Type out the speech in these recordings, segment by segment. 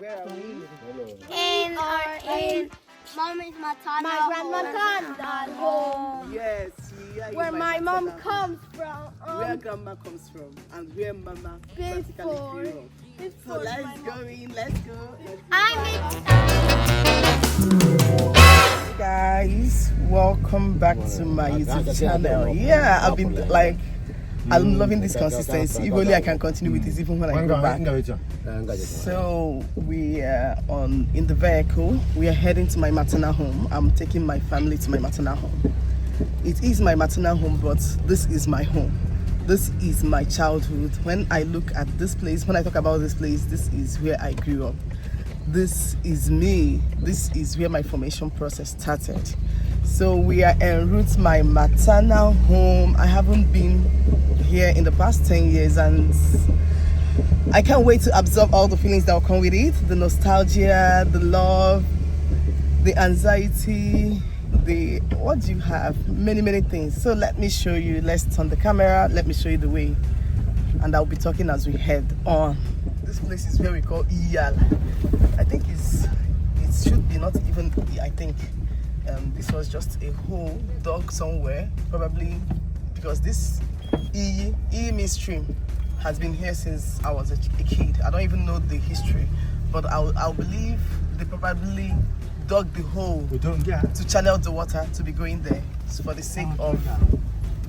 Where are we? In Mommy's maternal My grandmother's home. Yes, we are Where in my mom maternal. comes from. Where grandma comes from and where mama practically grew up. So let's go in, let's go. Hey guys, welcome back to my YouTube channel. Yeah, I've been like, I'm loving this consistency. If only I can continue with this even when I go back. So we are in the vehicle. We are heading to my maternal home. I'm taking my family to my maternal home. It is my maternal home, but this is my home. This is my childhood. When I look at this place, when I talk about this place, this is where I grew up. This is me. This is where my formation process started. So we are en route to my maternal home. I haven't been here in the past 10 years and I can't wait to absorb all the feelings that will come with it. The nostalgia, the love, the anxiety, what do you have? Many things. So let me show you. Let's turn the camera. Let me show you the way. And I'll be talking as we head on. This place is where we call Iyal. I think it should be not even, I think this was just a hole dug somewhere, probably because this E means stream has been here since I was a kid. I don't even know the history, but I'll believe they probably dug the hole to channel the water to be going there. So for the sake of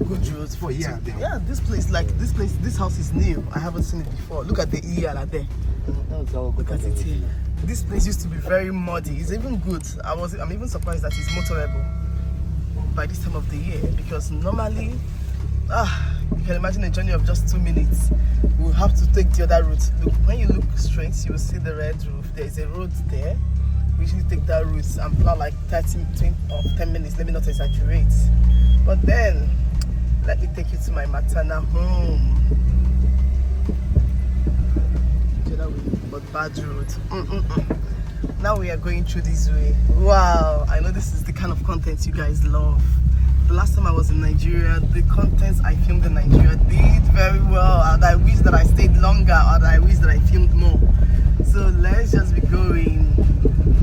good roads for you. Yeah, this house is new. I haven't seen it before. Look at the Iyala there. Look at it here. This place used to be very muddy. It's even good. I'm even surprised that it's motorable by this time of the year, because normally you can imagine a journey of just 2 minutes. We'll have to take the other route. Look, when you look straight, you will see the red roof. There is a road there. We usually take that route and plow like 10 minutes. Let me not exaggerate. But then, let me take you to my maternal home. But bad road. Now we are going through this way. Wow, I know this is the kind of content you guys love. The last time I was in Nigeria, the contents I filmed in Nigeria did very well, and I wish that I stayed longer, or I wish that I filmed more. So let's just be going.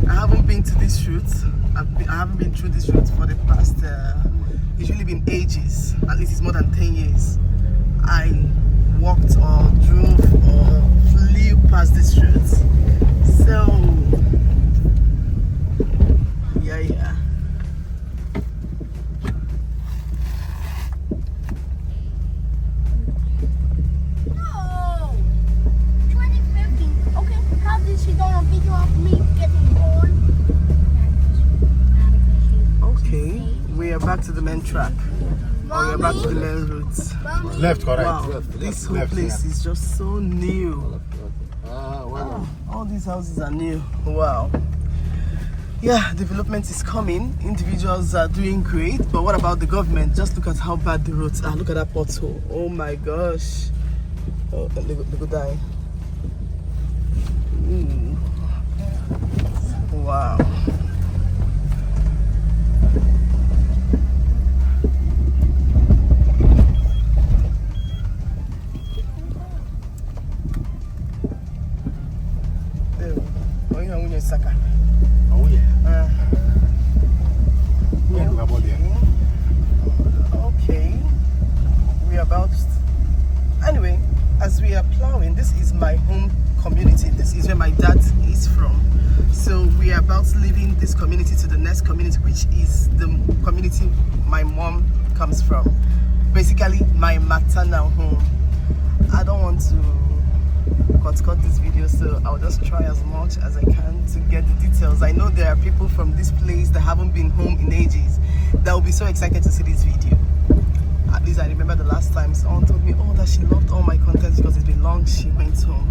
I haven't been to this route. I haven't been through this route for the past, it's really been ages. At least it's more than 10 years. I walked or drove or flew past this route. So, yeah. No! 2015. Okay, how did she go on video of me getting born? Okay, we are back to the main track. Or we are back to the main route. Left, correct. Wow, this whole place is just so new. All these houses are new. Wow. Yeah, development is coming. Individuals are doing great, but what about the government? Just look at how bad the roads are. Look at that pothole. Oh my gosh. Oh, look at that. Ooh. Wow. Saka. Oh yeah. Okay. We are about. Anyway, as we are plowing, this is my home community. This is where my dad is from. So we are about leaving this community to the next community, which is the community my mom comes from. Basically, my maternal home. I don't want to cut this video, so I'll just try as much as I can to get the details. I know there are people from this place that haven't been home in ages that will be so excited to see this video. At least I remember the last time someone told me, oh, that she loved all my content because it's been long she went home.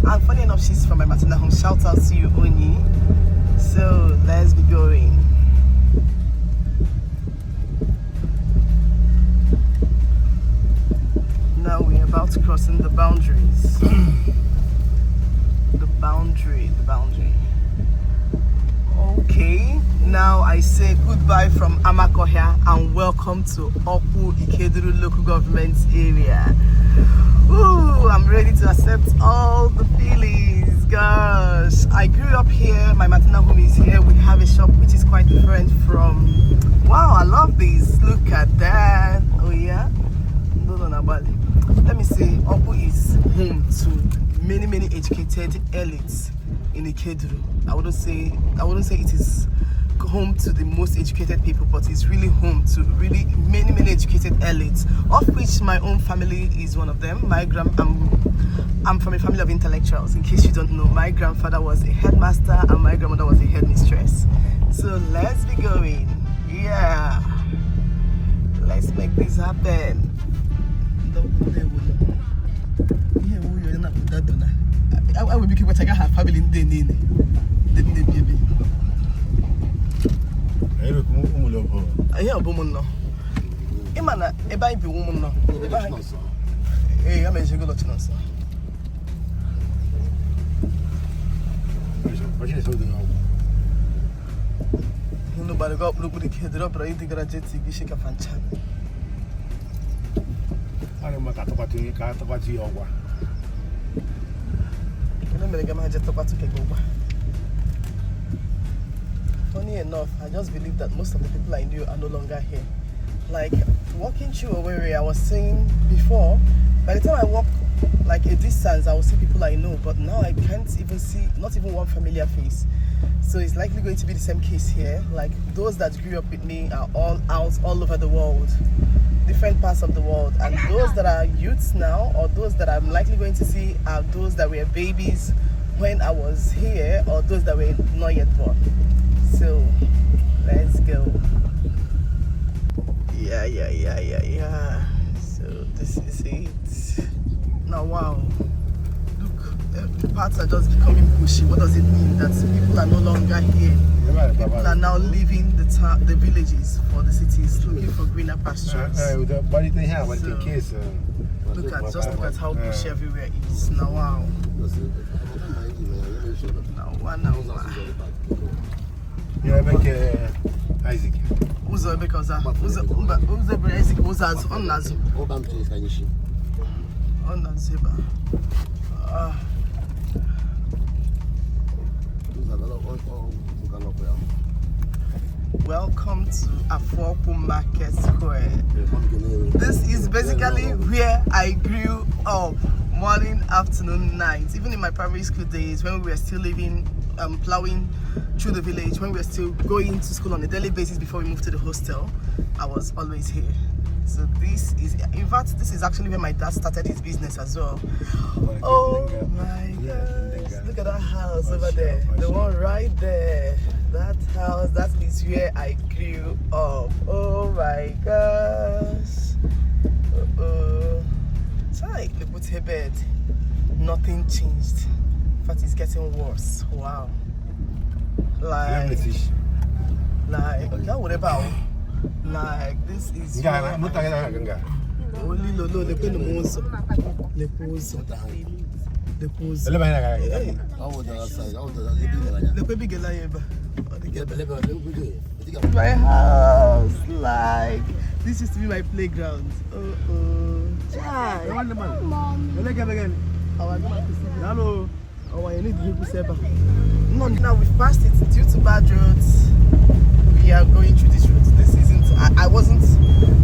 And funny enough, she's from my maternal home. Shout out to you, Oni. So let's be going. Now we're about to crossing the boundaries. The boundary. Okay, now I say goodbye from Amakohia and welcome to Opu Ikeduru local government area. Ooh, I'm ready to accept all the feelings, God. because I grew up here. My maternal home is here. We have a shop which is quite different from. Wow, I love this. Look at that. Oh yeah. No, let me say, Opu is home to many educated elites in Ikeduru. I wouldn't say it is home to the most educated people, but it's really home to really many educated elites, of which my own family is one of them. I'm from a family of intellectuals. In case you don't know, my grandfather was a headmaster and my grandmother was a headmistress. So let's be going. Yeah, let's make this happen. I will be keeping what I have family in the baby. I hear a woman now. Imana, a baby woman now. Hey, I'm a single lot of nobody got look with the kid up, but I think I just shake a fan. I don't make a top to you, can't talk to you over. I don't make a man just about to take over. Funny enough, I just believe that most of the people I knew are no longer here. Like walking through Ngwere, I was saying before, by the time I walk like a distance, I will see people I know, but now I can't even see, not even one familiar face. So it's likely going to be the same case here. Like those that grew up with me are all out all over the world, different parts of the world, and those that are youths now, or those that I'm likely going to see, are those that were babies when I was here, or those that were not yet born. So let's go. Yeah. So this is it. Now wow, look, the parts are just becoming bushy. What does it mean? That people are no longer here. People are now leaving the villages for the cities, looking for greener pastures. So, look at how bushy everywhere is. Now wow. Now. Yeah, make Isaac. Uzo because Uzo Isaac was as on Nazo. On Naziba. Welcome to Afropo Market Square. This is basically where I grew up, morning, afternoon, night. Even in my primary school days, when we were still living, plowing through the village, when we were still going to school on a daily basis before we moved to the hostel, I was always here. So this is, in fact, this is actually where my dad started his business as well. Oh my gosh, look at that house over there, the one right there. That house, that is where I grew up. Oh my gosh. Sorry, look at her bed. Nothing changed. In fact, it's getting worse. Wow. Like that would about. Like this is. Only Lolo, the Penumoso. The Pozo. The Pozo. The baby Gelayeba. My house, like this used to be my playground. Hello. Oh, I need to no, now we've passed it due to bad roads. We are going through this route. This isn't. I wasn't.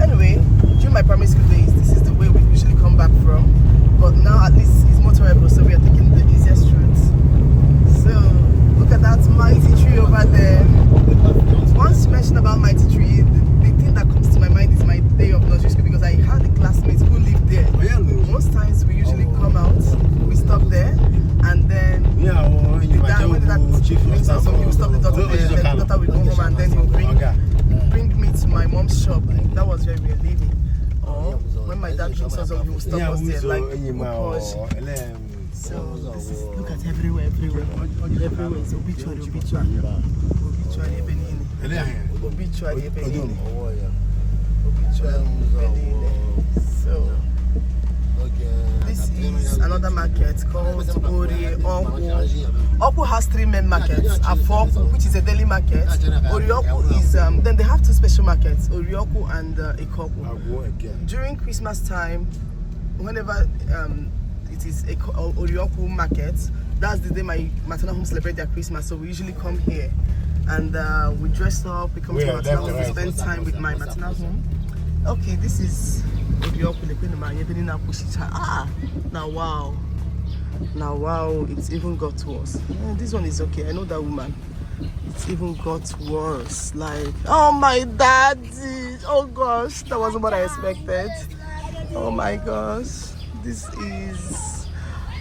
Anyway, during my primary school days, this is the way we usually come back from. But now at least it's motorable, so we are taking the easiest route. So look at that mighty tree over there. Once you mention about mighty tree, the thing that comes to my mind is my day of nursery school, because I had a classmate who lived there. Most times we usually come out, we stop there, and then when that chief brings us home, he will stop the daughter there, then the daughter will go home, and then he will bring me to my mom's shop. That was where we were living. Or when my dad brings us home, he will stop us there, like so this is, look at everywhere. It's obituary. So this is another market called Oku has 3 main markets. Afoku, which is a daily market. Orioku is then they have 2 special markets, Orioku and Ikoku. During Christmas time, whenever it is a Orioku market, that's the day my maternal home celebrate their Christmas. So we usually come here and we dress up. We come to my maternal home. We spend time with my maternal home. Okay, this is now wow. Now wow, it's even got worse. This one is okay. I know that woman. It's even got worse. Like, oh my daddy. Oh gosh, that wasn't what I expected. Oh my gosh. This is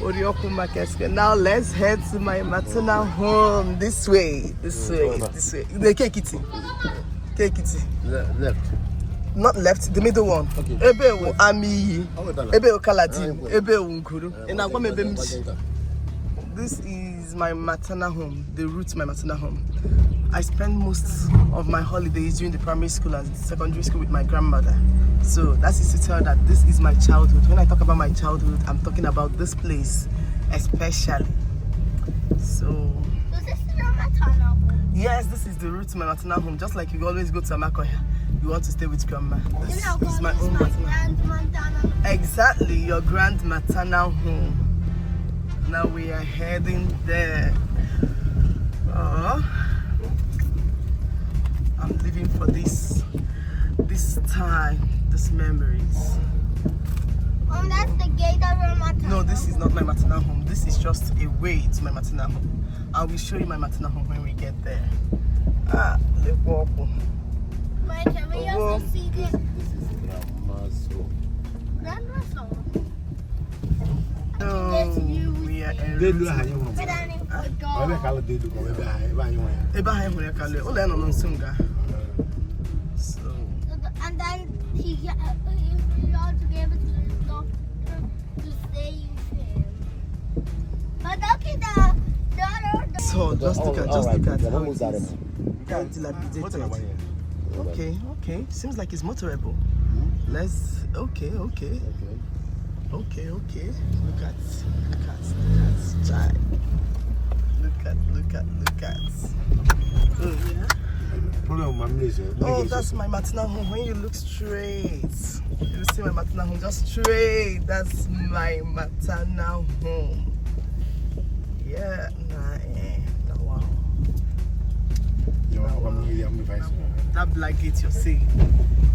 Orioku Market. Now let's head to my maternal home. This way. This way. This way. The Kekiti. Kekiti. Left. Not left, the middle one. Okay. Ebe Ami. Ebe Okaladin. Ebe Unkuru. This is my maternal home, the route to my maternal home. I spend most of my holidays during the primary school and secondary school with my grandmother. So that is to tell that this is my childhood. When I talk about my childhood, I'm talking about this place especially. So this is your maternal home? yes, this is the route to my maternal home. Just like you always go to Amakoya, you want to stay with grandma. This is my own maternal. Exactly, your grand maternal home. Now we are heading there. I'm living for this time, these memories. That's the gate of your maternal. No, this is not my maternal home. This is just a way to my maternal home. I will show you my maternal home when we get there. The walk. Wait, can we also see this? This is grandma's home. Grandma's home. No, we are They do in how you want. But I didn't I go. call it they do go So And then he ought to give it to the doctor to stay with him. But okay, the so just look at how it is. That's Dilapidated. Okay. Seems like it's motorable. Let's okay. Look at child. Look at. Oh yeah. Oh, that's my maternal home. When you look straight, you see my maternal home. Just straight. That's my maternal home. Yeah. Wow. That black gate you're seeing,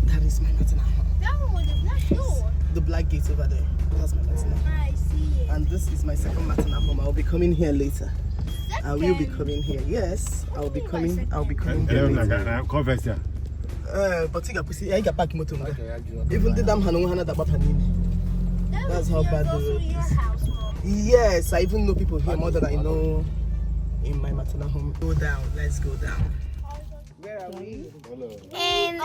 that is my maternal home. that one is not yours. The black gate over there, that's my maternal home. I see it. And this is my second maternal home. I'll be coming here later. I will be coming here. Yes, I'll be coming here later. But you got parking motor. Even the damn Hanu that That's how bad the road your is. house, Mom. Yes, I even know people here more than I know in my maternal home. Go down, let's go down. Where are we? In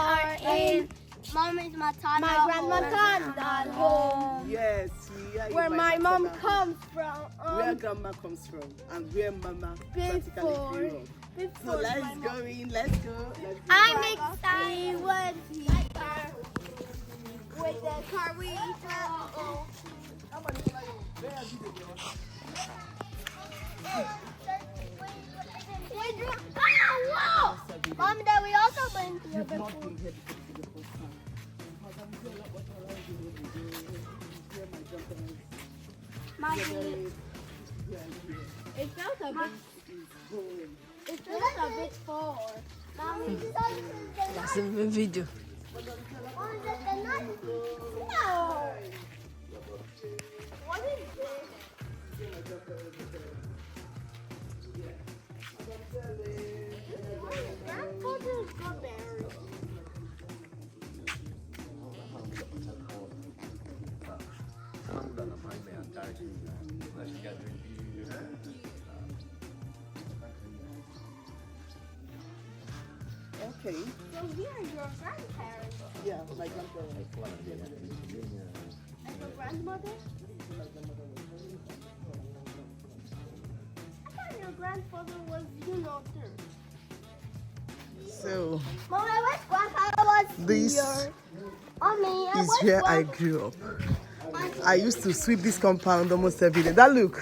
Mommy's maternal My grandmaternal home. Yes, we are in Where my mom maternal home. comes from. Where grandma comes from and where mama practically grew up. So let's go in, let's go. I'm excited with the car we Whoa! Mom and Dad, we also been here before. It felt a bit. It felt a bit far. Mommy, That's a video. no. What is this? Grandfather's strawberry. Okay. So here are your grandparents Yeah, my grandparents. and your grandmother. I thought your grandfather was, third. So Mom, I wish grandfather was this here. Mommy, I is wish where I grew up. I used to sweep this compound almost every day. That look.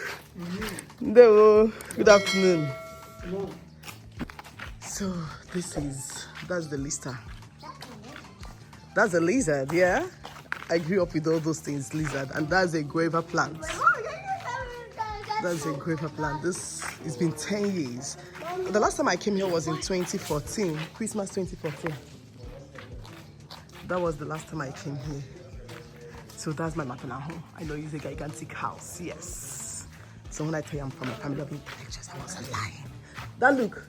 Hello. Good afternoon. So that's the lister. That's a lizard, yeah? I grew up with all those things, lizard, and that's a guava plant. Mom, That's a guava plant. This, it's been 10 years. The last time I came here was in 2014, Christmas 2014. That was the last time I came here. So that's my maternal home. I know it's a gigantic house, yes. So when I tell you I'm from a family of intellectuals, I wasn't lying. That look.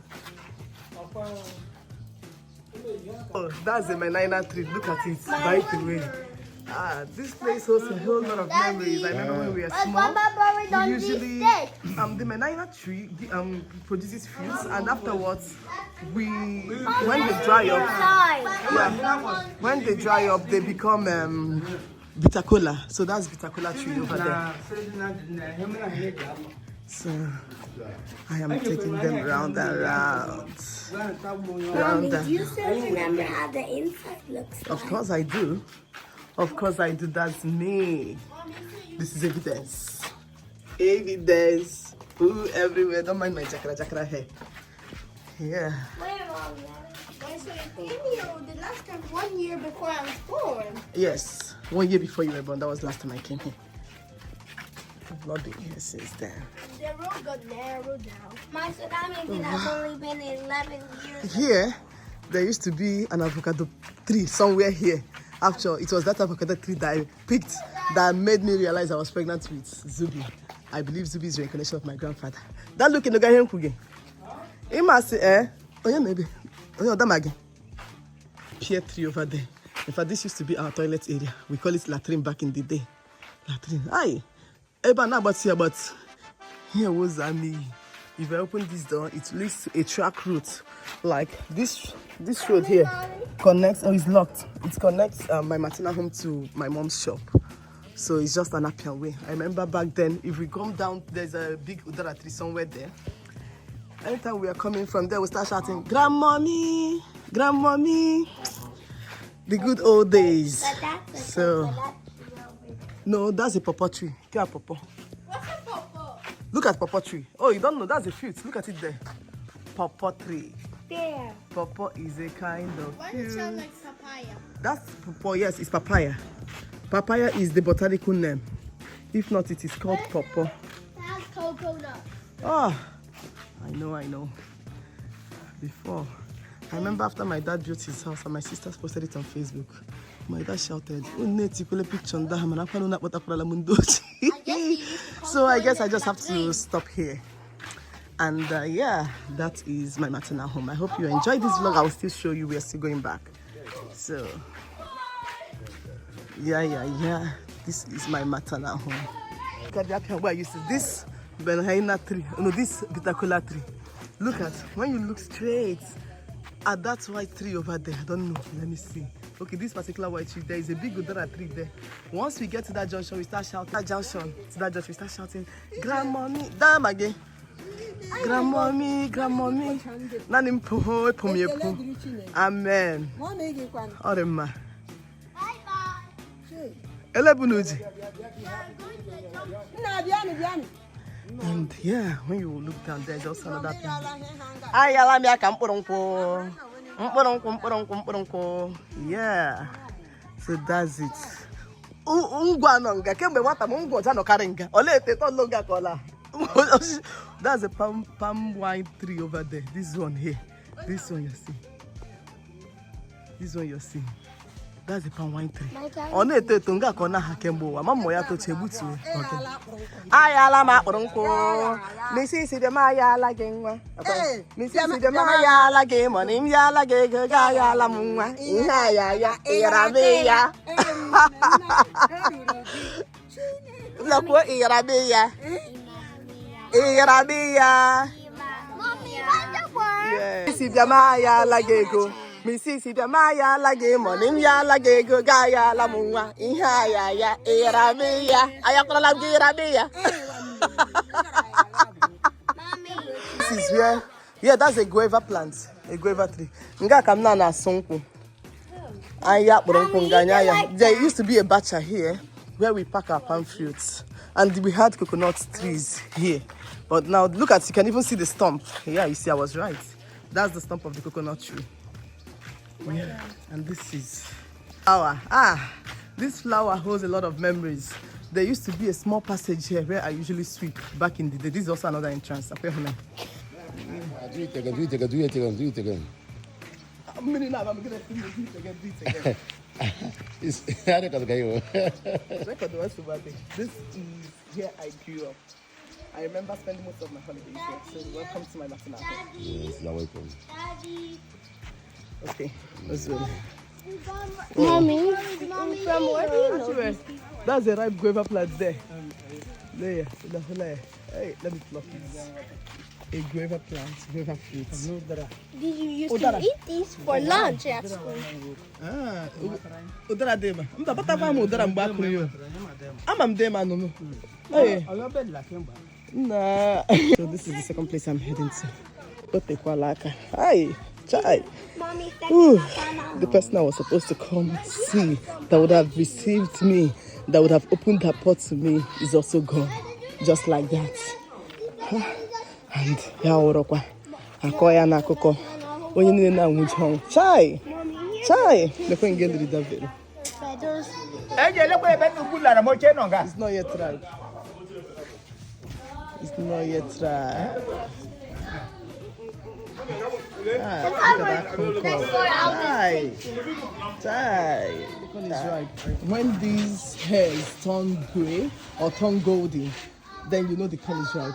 Oh, that's the banana tree. Look at it, by the way. This place hosts a whole lot of memories. I remember when we were small. We usually, the banana tree produces fruits, and afterwards, when they dry up, when they dry up, they become bitter cola. So that's bitter cola tree over there. So I am taking them round and round. Do you still remember how the inside looks like? Of course I do. Of course I do. That's me. This is evidence. Evidence. Ooh, everywhere. Don't mind my jakara hair. Yeah. Wait, Mom. So you came here the last time 1 year before I was born. Yes. 1 year before you were born. That was the last time I came here. I've not been here since then. The road got narrowed down. So that means it has only been 11 years. Here, there used to be an avocado tree somewhere here. Actually, it was that avocado tree that I picked that made me realize I was pregnant with Zubi. I believe Zubi is the reincarnation of my grandfather. That look in the guy here, Kuge. He must say, oh yeah, maybe. Oh yeah, that pear tree over there. In fact, this used to be our toilet area. We call it latrine back in the day. Latrine. Aye. But here was me. If I open this door, it leads to a track route. Like this road here connects, it's locked. It connects my maternal home to my mom's shop. So it's just an uphill way. I remember back then, if we come down, there's a big udara tree somewhere there. Anytime we are coming from there, we start shouting, "Grandmommy, grandmommy." The good old days. So, no, that's a pawpaw tree. Get a pawpaw. What's a pawpaw? Look at pawpaw tree. Oh, you don't know? That's a fruit. Look at it there. Pawpaw tree. There. Pawpaw is a kind of Why does it sound fruit. like papaya? That's pawpaw. Yes, it's papaya. Papaya is the botanical name. If not, it is called pawpaw. That's coconut. Oh, I know. Before, I remember after my dad built his house and my sisters posted it on Facebook. My dad shouted, so I guess I just have to stop here. And yeah, that is my maternal home. I hope you enjoyed this vlog. I will still show you. We are still going back. So, yeah. This is my maternal home. Look at the apple where I used to. This banana tree, no, this bitter cola tree. Look at, when you look straight at that white tree over there, I don't know, let me see. Okay, this particular white tree, there is a big udara tree there. Once we get to that junction, we start shouting, grandmommy, damn again. Grandmommy, nanim po pomiepu. Amen. Orema. Bye-bye. Elebunuji. And yeah, when you look down, there's also another thing. Yeah. So that's it. That's a palm wine tree over there. This one here. This one you see. This one you see. That's a palm wine tree. On it, Tunga Kona Hakembo, a mammoya to Chebutu. Ayala Maronko, Missy the Maya Lagema, Missy the Maya Lagame, on him Yala Gaya Lamua, Irabea. Look what Irabea. Irabea. Mommy, what's the word? Missy the Maya Lagego. Missy the Maya Lagame, on him Yala Gaya Lamua, Ihaya, Irabea. Ayakala Girabea. This is where, yeah, that's a guava plant, a guava tree. Nga kamna na sonko. There used to be a bacha here where we pack our palm fruits, and we had coconut trees here. But now look at, you can even see the stump. Yeah, you see, I was right. That's the stump of the coconut tree. Yeah, and this is flower. This flower holds a lot of memories. there used to be a small passage here where I usually sweep back in the day. This is also another entrance. Do it again. I'm going to do it again. This is here I grew up. I remember spending most of my holidays here. So welcome to my maternal home. Yes, you're welcome. Okay, let's go. Mommy, from where do you know? That's a ripe guava plant there. There. Hey, let me pluck it. A guava plant, guava fruit. Did you used to eat these for lunch at school? Udara dema. Mba bata fa mo udara mgbe akuru yo. Ama m dema no. Hey. Nah. So this is the second place I'm heading to. Otekwalaka. Hi. Chai. Mommy, The person I was supposed to come see, that would have received me, that would have opened her pot to me, is also gone. Just like that. And yaorokwa. Akoya na akoko. Onye nile na nwujo. Chai. Chai. Lekwe ngeli ridavero. It's not yet tried. It's not yet tried. Look at that cocoa. Chai. When these hairs turn grey or turn golden, then you know the corn is ripe.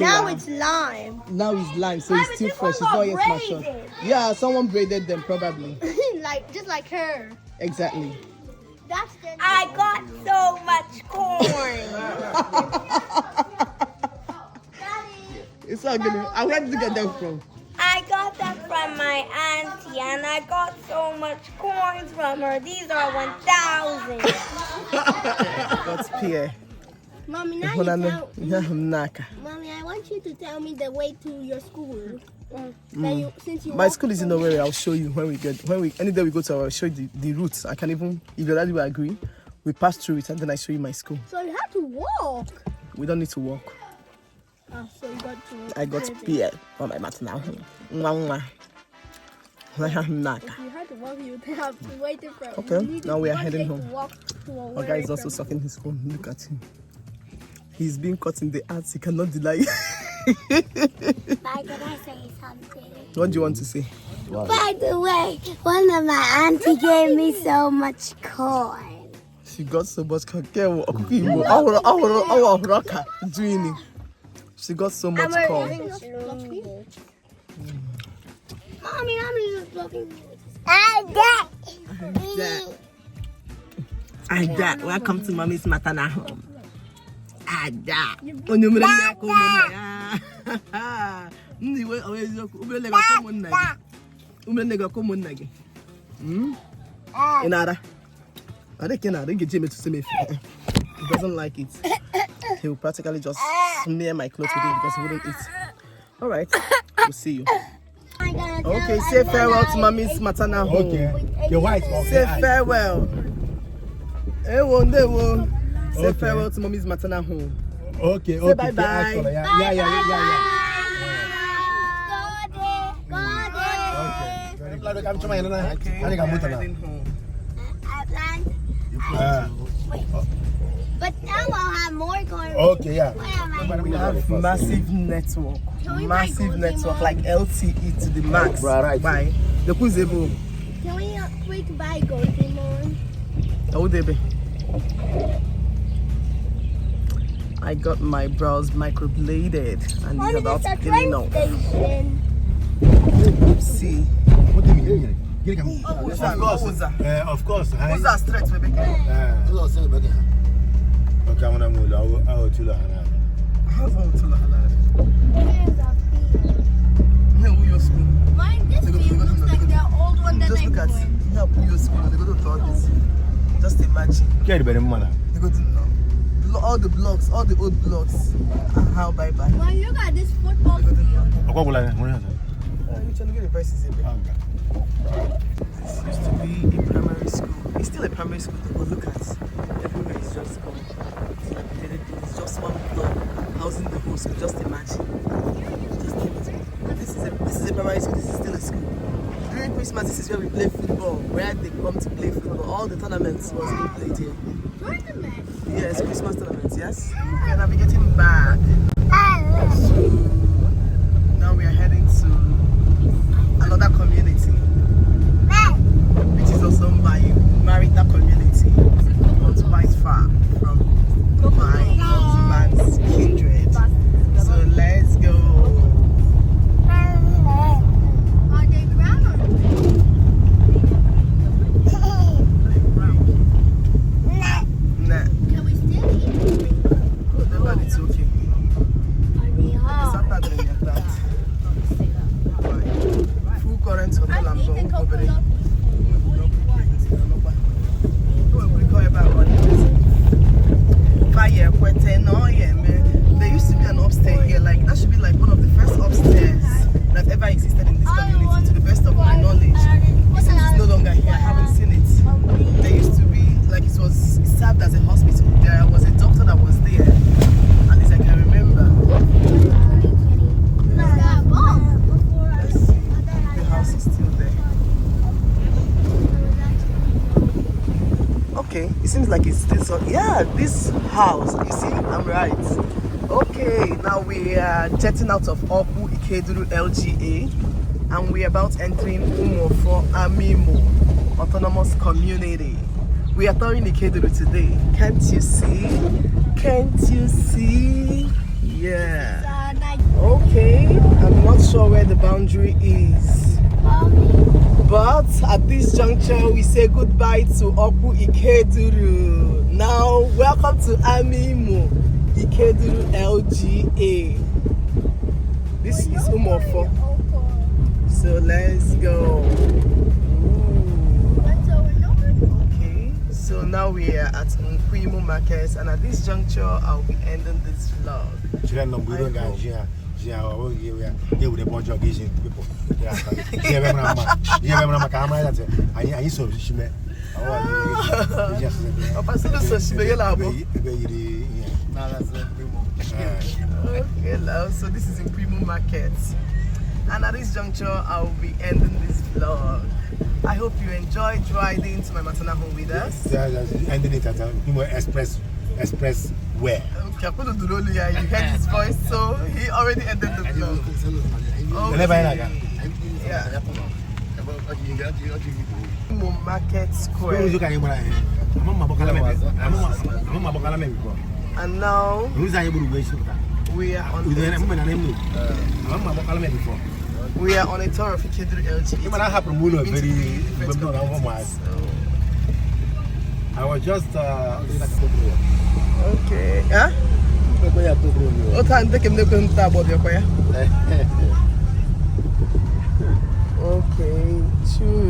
now it's lime. Now it's lime, so it's still fresh. It's not yet matured. Yeah, someone braided them probably. Just like her. Exactly. I got so much corn. It's all good. Where did you get them from? I got them from my auntie, and I got so much coins from her. These are 1,000. That's Pierre. Mommy, now Mommy, I want you to tell me the way to your school. My school is in Ngwere. I'll show you any day we go to. I'll show you the routes. I can even, if your daddy will agree, we pass through it and then I show you my school. So you have to walk. We don't need to walk. So you got to. I got Pierre for my maternal home. If you had to walk, you would have to wait for. Okay, now we are heading home. Our guy is also sucking his phone. Look at him. He's being caught in the arts. He cannot deny. Bye, can I say something? What do you want to say? Wow. By the way, one of my auntie gave me so much corn. She got so much corn. She got so much corn. Mommy is looking. Ada, welcome to Mommy's maternal home. Ada. He doesn't like it. He will practically just smear my clothes with it because he wouldn't eat. Alright, we'll see you. Okay, say farewell to Mommy's maternal home. Okay. Your white. Say farewell. Say farewell to Mommy's maternal home. Okay. Say bye-bye. Yeah. But now I'll have more corn. Okay, yeah. We have massive network. Massive network, like LTE to the max. Right. Bye. The Kuzebo. Can we quick buy golden on? Oh, baby. I got my brows microbladed and it's about cleaning up. See. Of course. Who's that straight, baby? Okay, I'm gonna move out to the Mine, this field looks like the old one that just I look at went. here, your school. They go to this. Just imagine. Get better, man. They go to all the blocks, all the old blocks. How bye. Well, look at this football field. You can get the verses a bit. This used to be a primary school. It's still a primary school, but look at everywhere is just gone. It's just one block housing the whole school. Just imagine. This is a primary school. This is still a school. during Christmas, this is where we play football. Where they come to play football. All the tournaments was being played here. Tournament? Yes, Christmas tournaments, yes. We are navigating back. Now we are heading to another community, which is also my marital community, not quite far from my husband's kindred. So let's go. Are they brown or Nah, can we still eat? but it's okay. Full current hotel and I think the coconut there used to be an upstairs here, like that should be like one of the first upstairs that ever existed in this community, to the best of my knowledge. Since it's no longer here, I haven't seen it. There used to be, like it served as a hospital. There was a doctor that was there, at least I can remember. Let's see, the house is still there. Okay, it seems like it's this one. Yeah, this house. You see, I'm right. Okay, now we are jetting out of Opu Ikeduru LGA, and we're about entering Umofo Amimo Autonomous Community. We are touring Ikeduru today. Can't you see? Can't you see? Yeah. Okay, I'm not sure where the boundary is. But at this juncture, we say goodbye to Opu Ikeduru. Now, welcome to Amimo Ikeduru LGA. This is Umofo. So let's go. Okay, so now we are at Nkwimo Market, and at this juncture, I'll be ending this vlog. They would a bunch of Asian people. Okay, love. So this is in Primo Market, and at this juncture, I'll be ending this vlog. I hope you enjoyed riding to my maternal home with us. Ending it at express where? Okay, you heard his voice, so he already ended the vlog. Okay. Yeah. Market Square. And now we are on a tour of Ikeduru LGA. I was just okay. Huh? Okay. Choose.